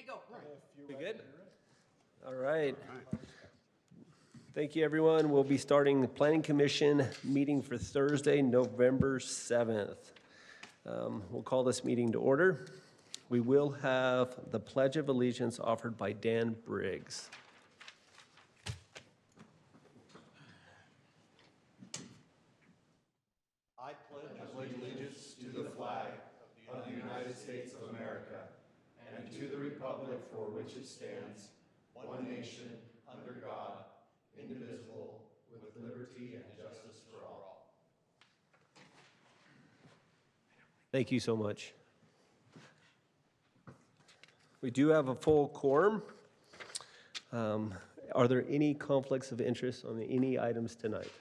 go. We good? All right. Thank you, everyone. We'll be starting the Planning Commission meeting for Thursday, November 7th. We'll call this meeting to order. We will have the Pledge of Allegiance offered by Dan Briggs. I pledge allegiance to the flag of the United States of America and to the republic for which it stands, one nation, under God, indivisible, with liberty and justice for all. Thank you so much. We do have a full quorum. Are there any conflicts of interest on any items tonight?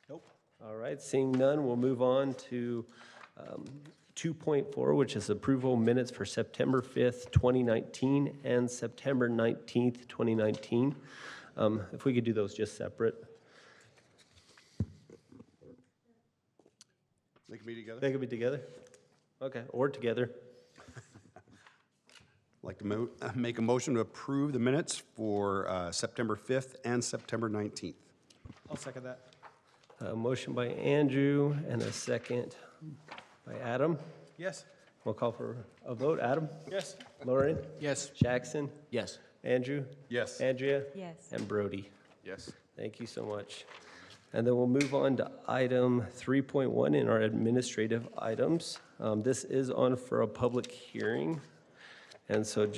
Nope. All right, seeing none, we'll move on to 2.4, which is approval minutes for September 5th, 2019 and September 19th, 2019. If we could do those just separate. They can be together? They could be together? Okay, or together. I'd like to make a motion to approve the minutes for September 5th and September 19th. I'll second that. A motion by Andrew and a second by Adam. Yes. We'll call for a vote. Adam? Yes. Lauren? Yes. Jackson? Yes. Andrew? Yes. Andrea? Yes. And Brody? Yes. Thank you so much. And then we'll move on to item 3.1 in our administrative items. This is on for a public hearing. And so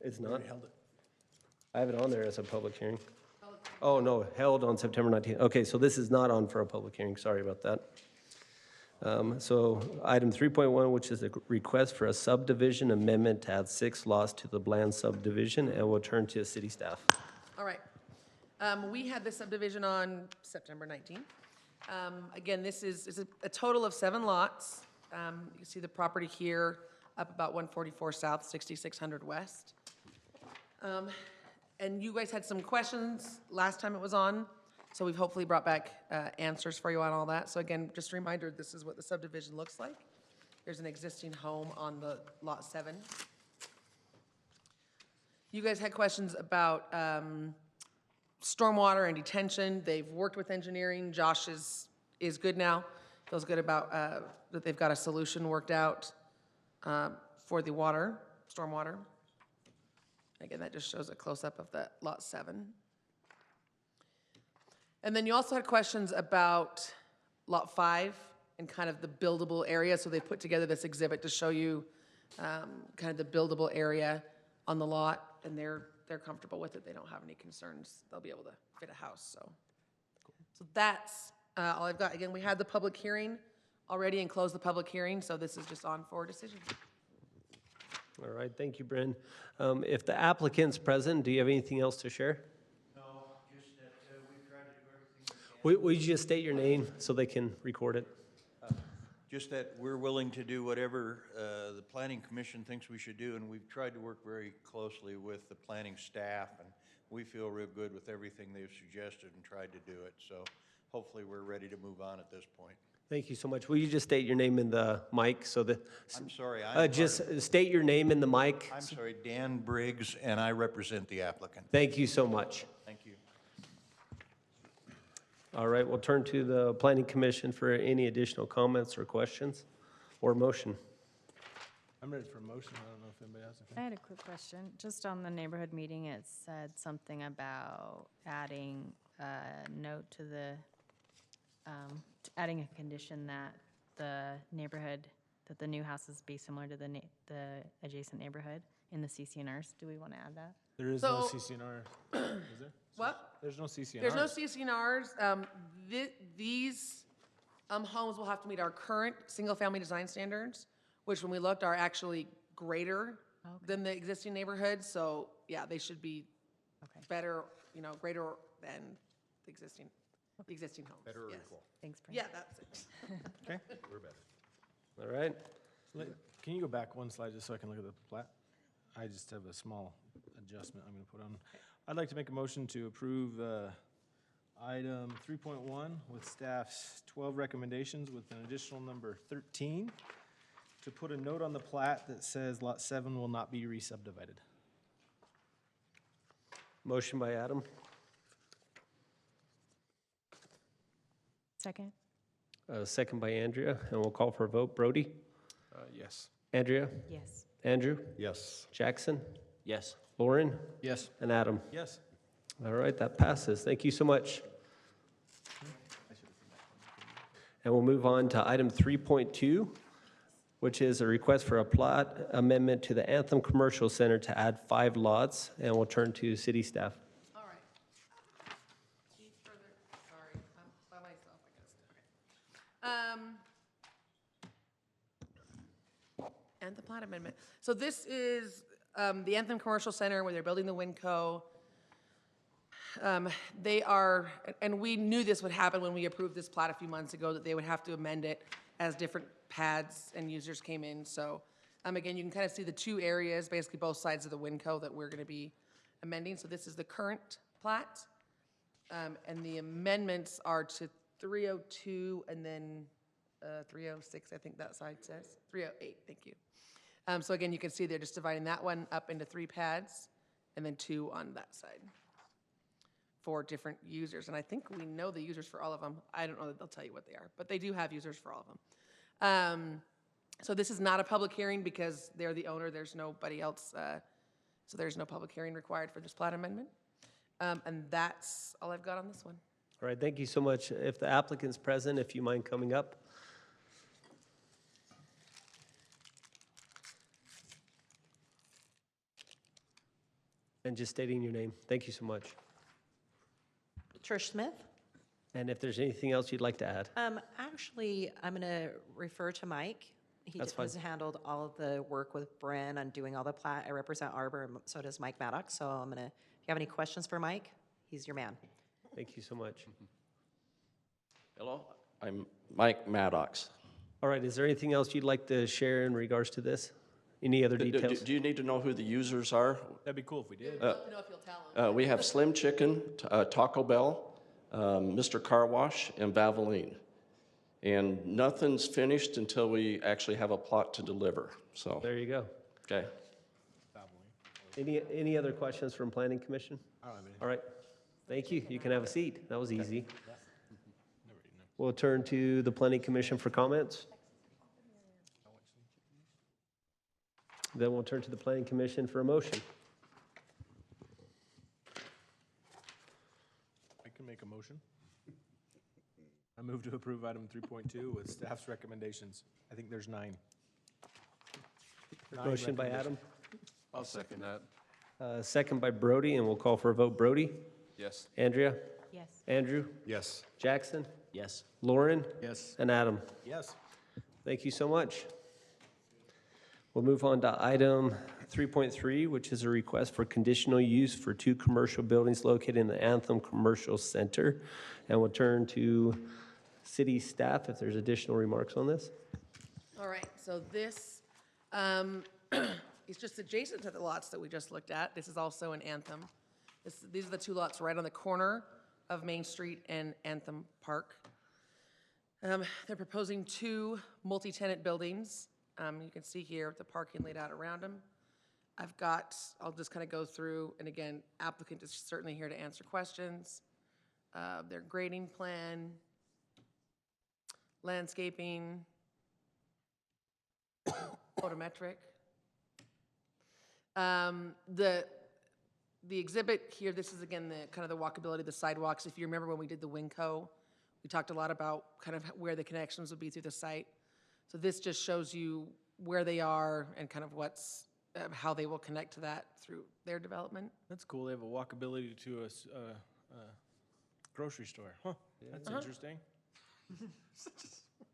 it's not? I have it on there as a public hearing. Oh, no, held on September 19th. Okay, so this is not on for a public hearing. Sorry about that. So item 3.1, which is a request for a subdivision amendment to add 6 lots to the Bland subdivision, and we'll turn to city staff. All right. We had this subdivision on September 19th. Again, this is a total of 7 lots. You can see the property here, up about 144 south, 6600 west. And you guys had some questions last time it was on, so we've hopefully brought back answers for you on all that. So again, just a reminder, this is what the subdivision looks like. There's an existing home on the lot 7. You guys had questions about stormwater and detention. They've worked with engineering. Josh is good now. Feels good about that they've got a solution worked out for the water, stormwater. Again, that just shows a close-up of that lot 7. And then you also had questions about lot 5 and kind of the buildable area. So they put together this exhibit to show you kind of the buildable area on the lot, and they're comfortable with it. They don't have any concerns. They'll be able to fit a house, so that's all I've got. Again, we had the public hearing already and closed the public hearing, so this is just on for decision. All right, thank you, Bryn. If the applicant's present, do you have anything else to share? No, just that we've tried to do everything we can. Will you just state your name so they can record it? Just that we're willing to do whatever the Planning Commission thinks we should do, and we've tried to work very closely with the planning staff, and we feel real good with everything they've suggested and tried to do it. So hopefully we're ready to move on at this point. Thank you so much. Will you just state your name in the mic so that... I'm sorry. just state your name in the mic. I'm sorry, Dan Briggs, and I represent the applicant. Thank you so much. Thank you. All right, we'll turn to the Planning Commission for any additional comments or questions or motion. I'm ready for a motion. I don't know if anybody has I had a quick question. Just on the neighborhood meeting, it said something about adding a note to the, adding a condition that the neighborhood, that the new houses be similar to the adjacent neighborhood in the CCNRs. Do we want to add that? There is no So- CCNR, is there? What? There's no CCNR. There's no CCNRs. These homes will have to meet our current single-family design standards, which when we looked are actually greater than the existing neighborhoods. So yeah, they should be Okay. better, greater than the existing homes. Better or yes. equal? Thanks, Brent. Yeah, that's it. Okay. We're better. All right. Can you go back one slide just so I can look at the plat? I just have a small adjustment I'm going to put on. I'd like to make a motion to approve item 3.1 with staff's 12 recommendations with an additional number 13 to put a note on the plat that says Lot 7 will not be re-subdivided. Motion by Adam, Second? second by Andrea, and we'll call for a vote. Brody? Yes. Andrea? Yes. Andrew? Yes. Jackson? Yes. Lauren? Yes. And Adam? Yes. All right, that passes. Thank you so much. And we'll move on to item 3.2, which is a request for a plat amendment to the Anthem Commercial Center to add 5 lots, and we'll turn to city staff. All right. Any further? Sorry, I'm by myself, I guess. Okay. And the plat amendment. So this is the Anthem Commercial Center where they're building the Winco. They are, and we knew this would happen when we approved this plat a few months ago, that they would have to amend it as different pads and users came in. So again, you can kind of see the 2 areas, basically both sides of the Winco that we're going to be amending. So this is the current plat. And the amendments are to 302 and then 306, I think that side says. 308, thank you. So again, you can see they're just dividing that one up into 3 pads and then 2 on that side for different users. And I think we know the users for all of them. I don't know that they'll tell you what they are, but they do have users for all of them. So this is not a public hearing because they're the owner. There's nobody else. So there's no public hearing required for this plat amendment. And that's all I've got on this one. All right, thank you so much. If the applicant's present, if you mind coming up. And just stating your name. Thank you so much. Trish Smith. And if there's anything else you'd like to add? Actually, I'm going to refer to Mike. He That's fine. has handled all of the work with Bren on doing all the plat. I represent Arbor, and so does Mike Maddox. So I'm going to, if you have any questions for Mike, he's your man. Thank you so much. Hello, I'm Mike Maddox. All right, is there anything else you'd like to share in regards to this? Any other details? Do you need to know who the users are? That'd be cool if we did. I don't know if you'll tell them. We have Slim Chicken, Taco Bell, Mr. Car Wash, and Valvoline. And nothing's finished until we actually have a plot to deliver, so, There you go. okay. Any other questions from Planning Commission? All right, thank you. You can have a seat. That was easy. We'll turn to the Planning Commission for comments. Then we'll turn to the Planning Commission for a motion. I can make a motion. I move to approve item 3.2 with staff's recommendations. I think there's 9. Motion by Adam, I'll second that. second by Brody, and we'll call for a vote. Brody? Yes. Andrea? Yes. Andrew? Yes. Jackson? Yes. Lauren? Yes. And Adam? Yes. Thank you so much. We'll move on to item 3.3, which is a request for conditional use for 2 commercial buildings located in the Anthem Commercial Center. And we'll turn to city staff if there's additional remarks on this. All right, so this is just adjacent to the lots that we just looked at. This is also an Anthem. These are the 2 lots right on the corner of Main Street and Anthem Park. They're proposing 2 multi-tenant buildings. You can see here the parking laid out around them. I'll just kind of go through, and again, applicant is certainly here to answer questions. Their grading plan, landscaping, photometric. The exhibit here, this is again the kind of the walkability, the sidewalks. If you remember when we did the Winco, we talked a lot about kind of where the connections would be through the site. So this just shows you where they are and kind of how they will connect to that through their development. That's cool. They have a walkability to a grocery store. Huh, that's interesting.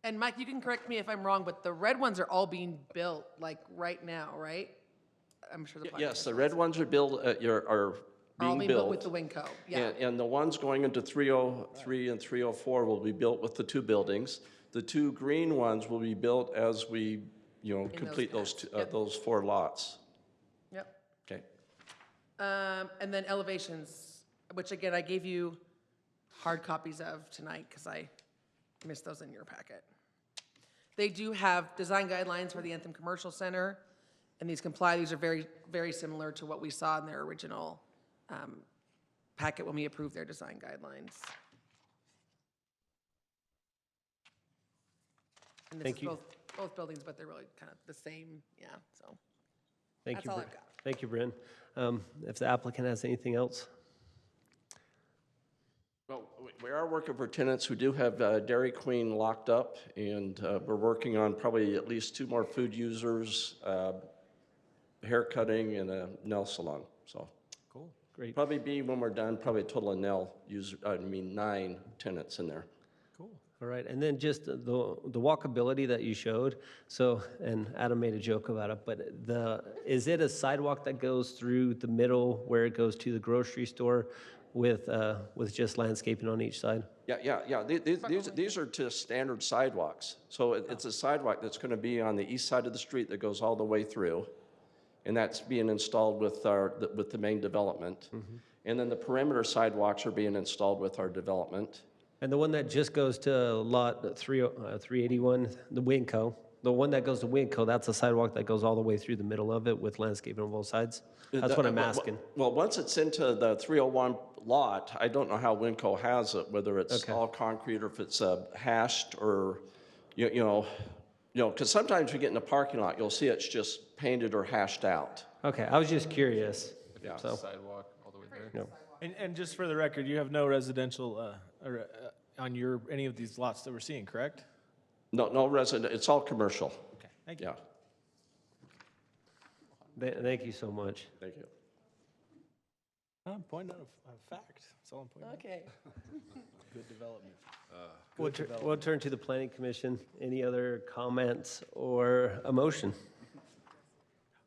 And Mike, you can correct me if I'm wrong, but the red ones are all being built like right now, right? I'm sure the plan Yes, the commission red ones are are all being being built with built. the Winco, yeah. And the ones going into 303 and 304 will be built with the 2 buildings. The 2 green ones will be built as we, complete those pads. Yep. those 4 lots. Yep. Okay. And then elevations, which again, I gave you hard copies of tonight because I missed those in your packet. They do have design guidelines for the Anthem Commercial Center, and these comply. These are very, very similar to what we saw in their original packet when we approved their design guidelines. And this Thank is you. both buildings, but they're really kind of the same, yeah, so. Thank That's you. all Br- I've got. Thank you, Bryn. If the applicant has anything else? Well, we are working for tenants who do have Dairy Queen locked up, and we're working on probably at least 2 more food users, hair cutting, and a nail salon, so. Cool. Great. Probably be, when we're done, probably a total of 9 tenants in there. Cool. All right, and then just the walkability that you showed, so, and Adam made a joke about it, but is it a sidewalk that goes through the middle where it goes to the grocery store with just landscaping on each side? Yeah. These are just standard sidewalks. So it's a sidewalk that's going to be on the east side of the street that goes all the way through, and that's being installed with the main development. And then the perimeter sidewalks are being installed with our development. And the one that just goes to lot 381, the Winco, the one that goes to Winco, that's a sidewalk that goes all the way through the middle of it with landscaping on both sides? That's what I'm asking. Well, once it's into the 301 lot, I don't know how Winco has it, whether it's Okay. all concrete or if it's hashed or, you know, because sometimes we get in the parking lot, you'll see it's just painted or hashed out. Okay, I was just curious. Yeah. So, Sidewalk all the way there. no. And just for the record, you have no residential on any of these lots that we're seeing, correct? No resident, it's all commercial. Okay, thank you. Yeah, Thank you so much. thank you. I'm pointing out a fact. That's all I'm pointing out. Okay. Good development. We'll turn to the planning commission. Any other comments or a motion?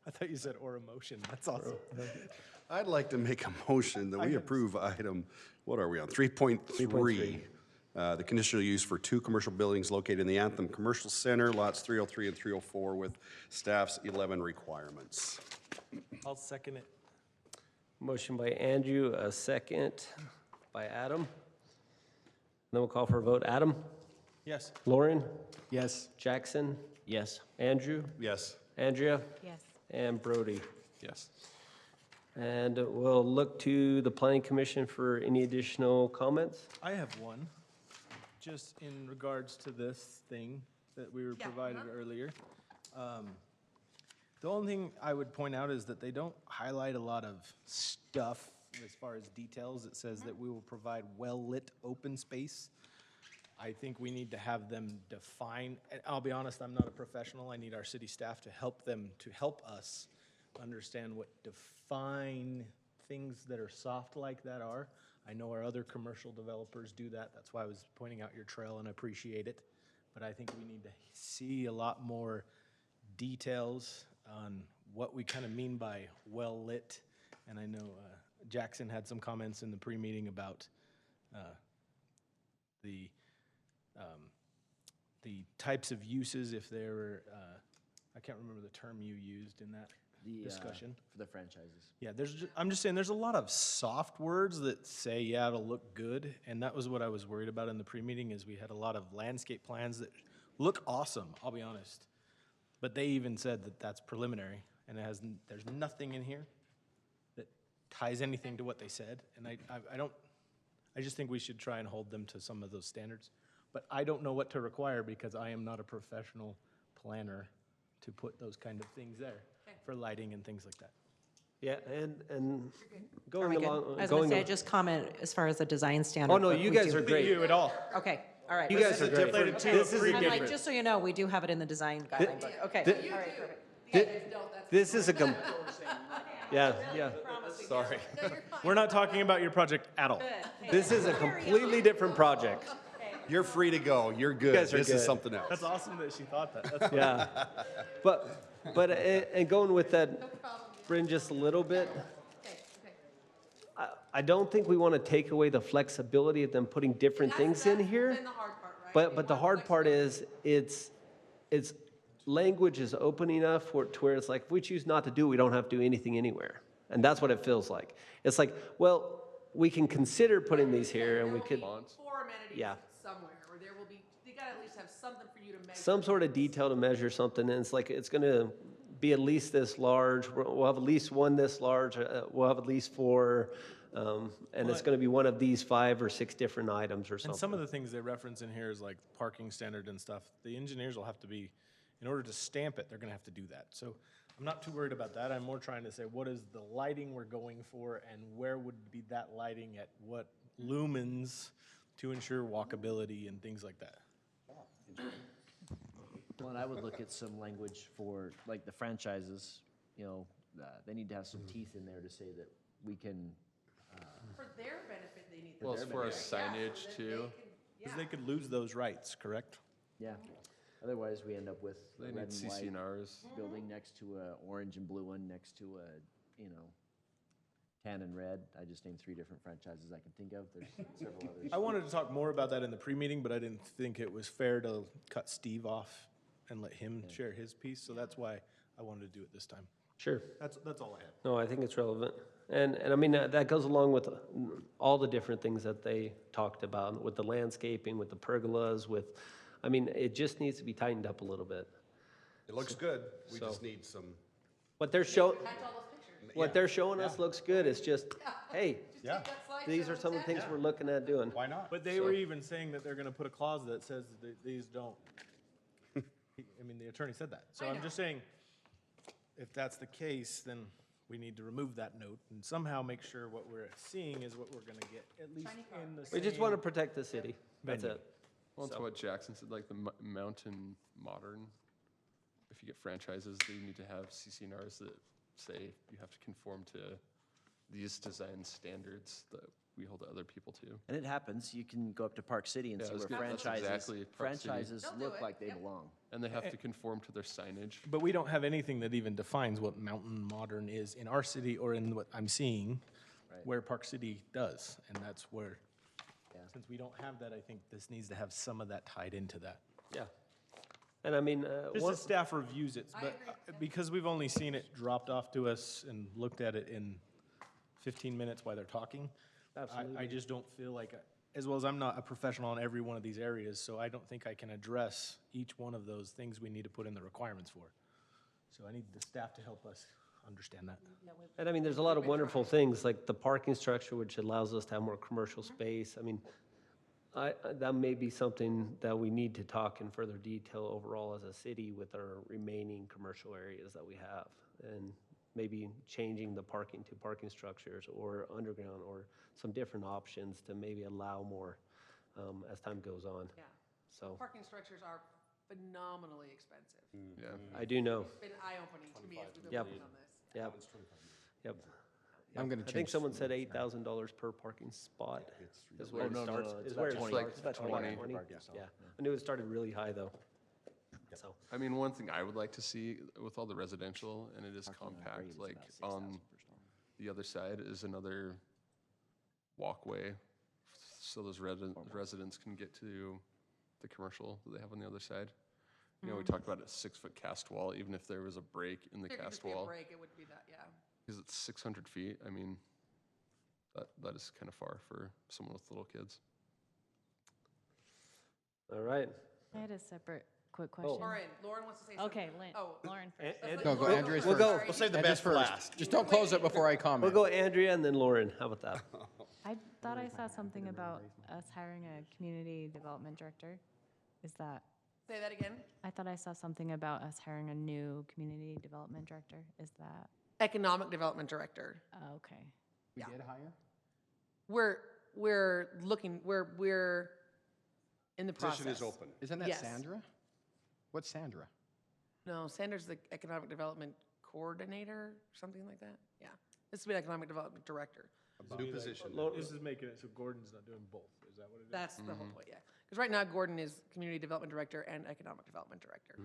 I thought you said or emotion. That's awesome. I'd like to make a motion that we approve item, what are we on, 3.3? 3.3. The conditional use for 2 commercial buildings located in the Anthem Commercial Center, lots 303 and 304, with staff's 11 requirements. I'll second it. Motion by Andrew, a second by Adam. Then we'll call for a vote. Adam? Yes. Lauren? Yes. Jackson? Yes. Andrew? Yes. Andrea? Yes. And Brody. Yes. And we'll look to the planning commission for any additional comments. I have one, just in regards to this thing that we were provided earlier. The only thing I would point out is that they don't highlight a lot of stuff as far as details. It says that we will provide well-lit open space. I think we need to have them define, and I'll be honest, I'm not a professional. I need our city staff to help us understand what define things that are soft like that are. I know our other commercial developers do that. That's why I was pointing out your trail and I appreciate it. But I think we need to see a lot more details on what we kind of mean by well-lit. And I know Jackson had some comments in the pre-meeting about the types of uses, if there were, I can't remember the term you used in that discussion. For the franchises. Yeah, I'm just saying, there's a lot of soft words that say, yeah, it'll look good, and that was what I was worried about in the pre-meeting, is we had a lot of landscape plans that look awesome, I'll be honest. But they even said that that's preliminary, and there's nothing in here that ties anything to what they said, and I just think we should try and hold them to some of those standards. But I don't know what to require, because I am not a professional planner to put those kind of things there for lighting and things like that. Yeah, and Are going we good? along. I was going going to say, I al- just comment as far as the design standard. Oh, no, but you we guys do- are great. You at all. Okay, all right. You guys are great. This is I'm like, just so you know, we do have it in the design guideline book. Okay, all right, perfect. This is yeah. Sorry. We're not talking about your project at all. This is a completely different project. You're free to go. You're good. guys are This is good. something else. That's awesome that she thought that. That's Yeah. And going with that, Bryn, just a little bit. I don't think we want to take away the flexibility of them putting different things in here. That's the hard part, right? But the hard part is, it's language is open enough to where it's like, if we choose not to do it, we don't have to do anything anywhere. And that's what it feels like. It's like, well, we can consider putting these here and we could, Four amenities Yeah. somewhere, or there will be, you gotta at least have something for you to measure. some sort of detail to measure something, and it's like, it's gonna be at least this large, we'll have at least one this large, we'll have at least four, and it's gonna be one of these 5 or 6 different items or And some something. of the things they reference in here is like parking standard and stuff. The engineers will have to be, in order to stamp it, they're gonna have to do that. So I'm not too worried about that. I'm more trying to say, what is the lighting we're going for, and where would be that lighting at what lumens to ensure walkability and things like that? Well, and I would look at some language for, like, the franchises, you know, they need to have some teeth in there to say that we can, For their benefit, they need. Well, as far as signage too, Because they could lose those rights, correct? yeah. Otherwise, we end up with a they red need and white CCNRs. building next to a orange and blue one, next to a, you know, tan and red. I just named 3 different franchises I can think of. There's several others. I wanted to talk more about that in the pre-meeting, but I didn't think it was fair to cut Steve off and let him share his piece, so that's why I wanted to do it this time. Sure. That's all I had. No, I think it's relevant. And I mean, that goes along with all the different things that they talked about, with the landscaping, with the pergolas, with, I mean, it just needs to be tightened up a little bit. It looks good, we So- just need some, What they're showing, Catch all those pictures. what they're showing us looks good, it's just, hey, yeah, these are some of the things we're looking at doing. why not? But they were even saying that they're gonna put a clause that says that these don't. I mean, the attorney said that. So I'm just saying, if that's the case, then we need to remove that note and somehow make sure what we're seeing is what we're gonna get, at least in the We same. just want to protect the city, that's venue. it. Well, it's what Jackson said, like the Mountain Modern. If you get franchises, they need to have CCNRs that say you have to conform to these design standards that we hold other people to. And it happens. You can go up to Park City and Yeah, see I was where gonna- that's exactly Park City. franchises They'll do look it, like they yep. belong. And they have to conform to their signage. But we don't have anything that even defines what Mountain Modern is in our city or in what I'm seeing, Right. where Park City does, and that's where, Yeah. since we don't have that, I think this needs to have some of that tied into that. Yeah. And I mean, Just one, as staff reviews it, I but agree. because we've only seen it dropped off to us and looked at it in 15 minutes while they're talking, I just don't feel like, as well as I'm not a professional in every one of these areas, so I don't think I can address each one of those things we need to put in the requirements for. So I need the staff to help us understand that. and I mean, there's a lot of wonderful things, like the parking structure, which allows us to have more commercial space. I mean, that may be something that we need to talk in further detail overall as a city with our remaining commercial areas that we have. And maybe changing the parking to parking structures or underground or some different options to maybe allow more as time goes on. Yeah. So Parking structures are phenomenally expensive. Yeah. I do know. It's been eye-opening to me as we've been Yep. working on this. Yep. Yep. I'm gonna I think someone said $8,000 per parking spot is where Oh, it no, no, starts. no, it's Is about where it 20. starts. It's about 20. 20. Parking stall. Yeah, I knew it started really high though. So, I mean, one thing I would like to see with all the residential, and it is Parking lot compact, rate is like about 6,000 on per stall. the other side is another walkway, so those residents can get to the commercial that they have on the other side. You know, we talked about a 6-foot cast wall, even if there was a break in the There could cast just be a wall, break, it would be that, yeah. because it's 600 feet. I mean, that is kind of far for someone with little kids. all right. I had a separate quick question. Lauren wants to say something. Okay, Lauren first. No, go Andrea's We'll first. go, We'll save the best for last. Just don't close it before I we'll comment. go Andrea and then Lauren. How about that? I thought I saw something about us hiring a community development director. Is that, Say that again. I thought I saw something about us hiring a new community development director. Is that, Economic Development Director. okay. We Yeah. did hire? We're looking, we're in the process. Position is open. Isn't that Yes. Sandra? What's Sandra? No, Sanders the Economic Development Coordinator, something like that. Yeah. This would be Economic Development Director. A new position. This is making it so Gordon's not doing both, is that what it is? That's the whole point, yeah. Because right now Gordon is Community Development Director and Economic Development Director.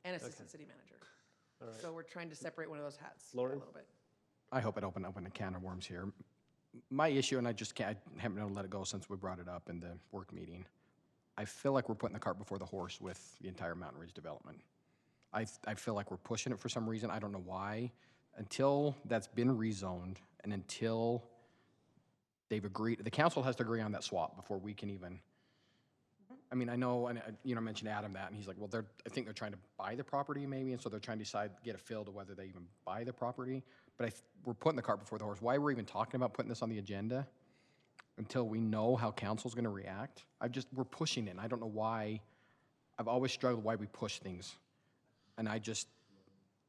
And Assistant City Manager. So we're trying to separate one of those hats a Lauren? little bit. I hope I don't open a can of worms here. My issue, and I just can't, I haven't been able to let it go since we brought it up in the work meeting. I feel like we're putting the cart before the horse with the entire Mountain Ridge development. I feel like we're pushing it for some reason. I don't know why. Until that's been rezoned and until they've agreed, the council has to agree on that swap before we can even I mean, I know, and I mentioned Adam that, and he's like, well, I think they're trying to buy the property maybe, and so they're trying to get a feel to whether they even buy the property. But we're putting the cart before the horse. Why we're even talking about putting this on the agenda until we know how council's gonna react? We're pushing it, and I don't know why. I've always struggled why we push things. And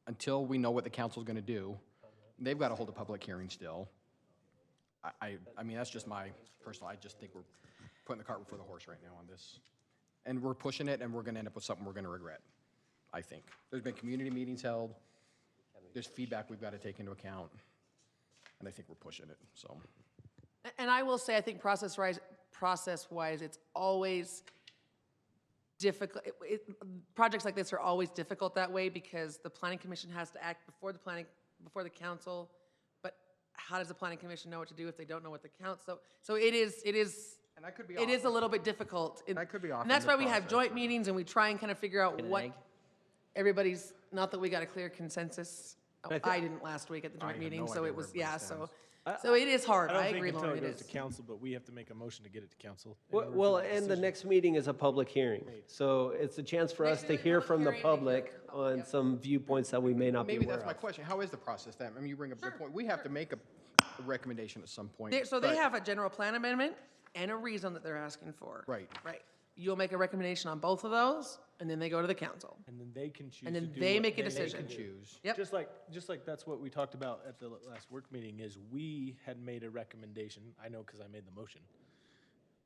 until we know what the council's gonna do, they've gotta hold a public hearing still. I mean, that's just my personal, I just think we're putting the cart before the horse right now on this. And we're pushing it, and we're gonna end up with something we're gonna regret, I think. There's been community meetings held, there's feedback we've gotta take into account, and I think we're pushing it, so. And I will say, I think process-wise, it's always difficult. Projects like this are always difficult that way because the planning commission has to act before the council. But how does the planning commission know what to do if they don't know what the council? So it is. And I could be It is a little bit difficult. I could be off And that's in the why we have process, joint meetings and we try and kind of figure out An what egg? everybody's, not that we got a clear consensus. I didn't last week at the joint have meeting, no so idea it where was, everybody yeah, so. stands. So it is hard. I don't I think agree, until Lauren, it it goes to is. council, but we have to make a motion to get it to council. Well, and the next meeting is a public hearing. So it's a chance for us to hear from the public on some viewpoints that we may not be Maybe aware that's my of. question, how is the process then? I mean, you bring up a good point, we have to make a recommendation at some point. So they but- have a general plan amendment and a rezone that they're asking for. Right. Right. You'll make a recommendation on both of those, and then they go to the council. And then they can choose And to then do they what make a they decision. can Choose. Yep. Just like that's what we talked about at the last work meeting is we had made a recommendation, I know because I made the motion.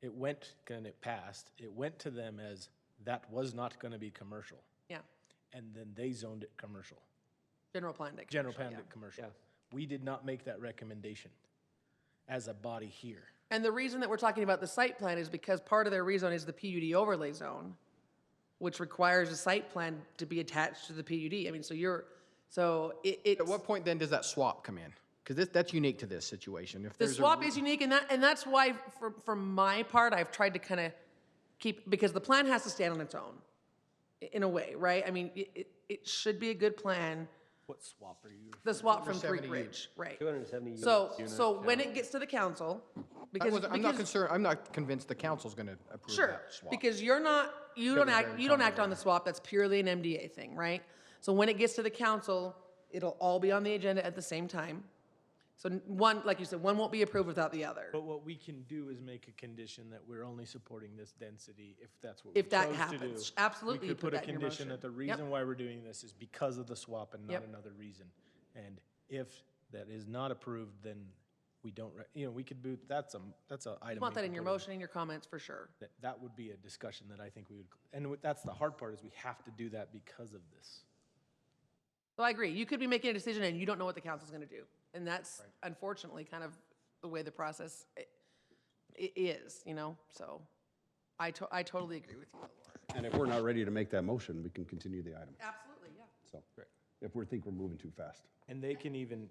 It went, and it passed, it went to them as that was not going to be commercial. Yeah. And then they zoned it commercial, General plan. Dick, general commercial, plan yeah. commercial. Yeah. We did not make that recommendation as a body here. And the reason that we're talking about the site plan is because part of their rezone is the PUD overlay zone, which requires a site plan to be attached to the PUD. I mean, it's. At what point then does that swap come in? Because that's unique to this situation. If The there's a swap is unique, and that's why, for my part, I've tried to kind of keep, because the plan has to stand on its own, in a way, right? I mean, it should be a good plan, What swap are you? the swap from 70 Creek Ridge, right? 270 units. So when it gets to the council, I'm not concerned, I'm not convinced the council's gonna approve Sure, that swap. because you don't act on the swap, that's purely an MDA thing, right? So when it gets to the council, it'll all be on the agenda at the same time. So one, like you said, one won't be approved without the other. But what we can do is make a condition that we're only supporting this density if that's what we If that chose to do. happens, absolutely, We you could put put a that in your condition motion. that the Yep. reason why we're doing this is because of the swap and not Yep. another reason. And if that is not approved, then we don't, we could do, that's a item. You want we that can in your put motion, in your comments, for sure. That would be a discussion that I think we would, and that's the hard part is we have to do that because of this. So I agree, you could be making a decision and you don't know what the council's gonna do. And that's unfortunately kind of the way the process is, so I totally agree with you, Laura. And if we're not ready to make that motion, we can continue the item. Absolutely, yeah. So, if we think we're moving too fast. And they can even,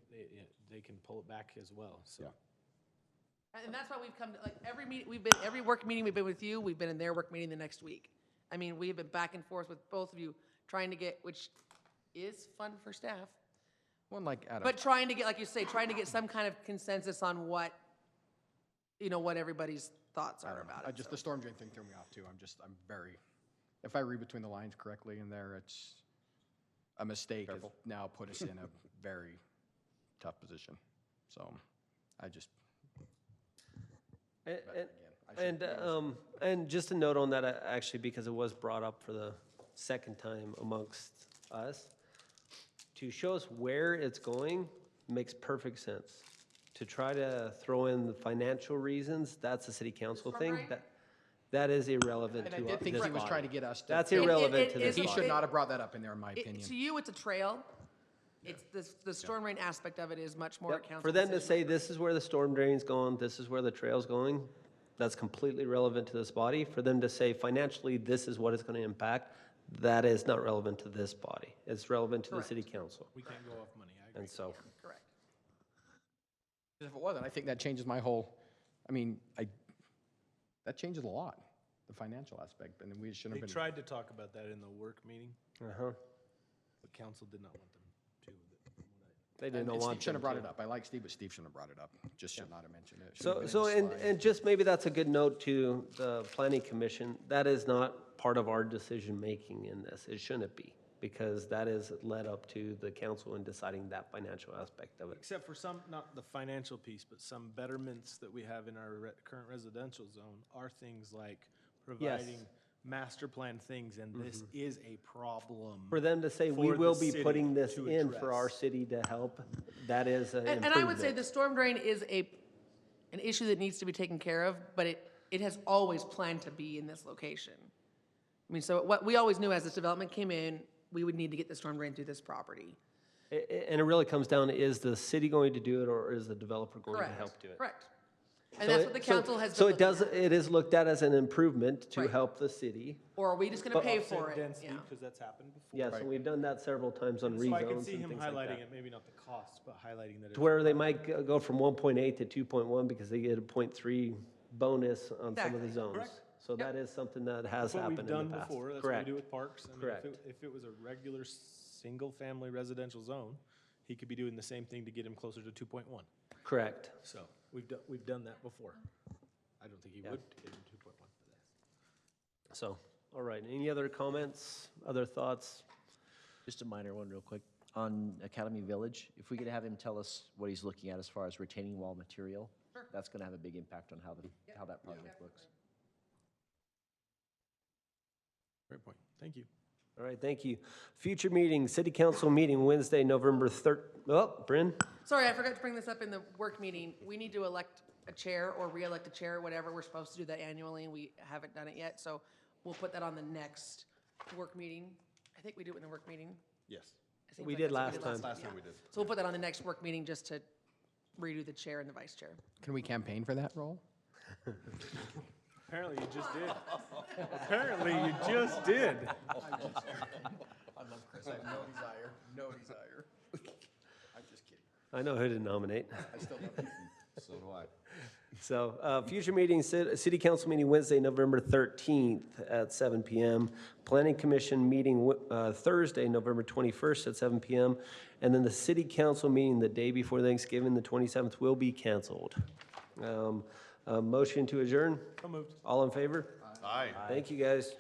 they can pull it back as well, so. Yeah. And that's why we've come to, like, every work meeting we've been with you, we've been in their work meeting the next week. I mean, we have been back and forth with both of you, trying to get, which is fun for staff, One like Adam. but trying to get, like you say, trying to get some kind of consensus on what everybody's thoughts are about it. The storm drain thing threw me off too. I'm very, if I read between the lines correctly in there, it's a mistake has now put us in a very tough position. So I just, And just a note on that, actually, because it was brought up for the second time amongst us, to show us where it's going makes perfect sense. To try to throw in the financial reasons, that's a city council thing. That is irrelevant and I to did think this he was body. trying to get us to. That's irrelevant to this He body. should not have brought that up in there, in my opinion. To you, it's a trail. It's the storm drain aspect of it is much more a Yep. council For them to decision. say, this is where the storm drain's going, this is where the trail's going, that's completely relevant to this body. For them to say financially, this is what it's going to impact, that is not relevant to this body. It's relevant to the city council. We can't go off money, I agree. And so, Correct. If it wasn't, I think that changes my whole, that changes a lot, the financial aspect, and we shouldn't They have been. tried to talk about that in the work meeting, uh-huh. but council did not want them to. They didn't And want Steve shouldn't have them brought to. it up. I like Steve, but Steve shouldn't have brought it up. Just should not have mentioned it. Should've So, been in so, the and, slide. and just maybe that's a good note to the planning commission. That is not part of our decision-making in this. It shouldn't be, because that is led up to the council in deciding that financial aspect of it. Except for some, not the financial piece, but some betterments that we have in our current residential zone are things like providing master plan things, and this is a problem. For them to say, we for the will be city putting this to in for our address. city to help, that is an And I would say improvement. the storm drain is an issue that needs to be taken care of, but it has always planned to be in this location. I mean, so what we always knew as this development came in, we would need to get the storm drain through this property. And it really comes down to, is the city going to do it, or is the developer going to Correct. help do it? Correct. And So that's it- what the so- council has. So been it does, looking at. it is looked at as an improvement to Right. help the city. Or are we just gonna pay for it? Density, Yeah. because that's happened before. Yes, and we've done that several times on So I can rezones see and him things like highlighting that. it, maybe not the cost, but highlighting that it's. To where they might go from 1.8 to 2.1 because they get a 0.3 bonus on some of the Exactly. zones. Correct. So that is something that has That's what happened we've in done the past. before, that's what we Correct. do with parks. I mean, Correct. if it was a regular, single-family residential zone, he could be doing the same thing to get him closer to 2.1. Correct. So, we've done that before. I don't think he would get him 2.1 for that. So, all right, any other comments, other thoughts? Just a minor one real quick. On Academy Village, if we could have him tell us what he's looking at as far as retaining wall material, that's gonna have a big impact on how that project looks. Great point, thank you. All right, thank you. Future meeting, city council meeting Wednesday, November 3rd. Oh, Bryn? Sorry, I forgot to bring this up in the work meeting. We need to elect a chair or re-elect a chair, whatever. We're supposed to do that annually, and we haven't done it yet, so we'll put that on the next work meeting. I think we do it in the work meeting. Yes. It seems We like did that's what last time. Last time yeah. we did. So we'll put that on the next work meeting just to redo the chair and the vice chair. Can we campaign for that role? Apparently you just did. Apparently you just did. I love Chris. I have no desire, no desire. I'm just kidding. I know who to nominate. I still love you. So do I. So, future meeting, city council meeting Wednesday, November 13th at 7 PM. Planning commission meeting Thursday, November 21st at 7 PM. And then the city council meeting the day before Thanksgiving, the 27th, will be canceled. Motion to adjourn? So moved. All in favor? Aye. Thank you, guys.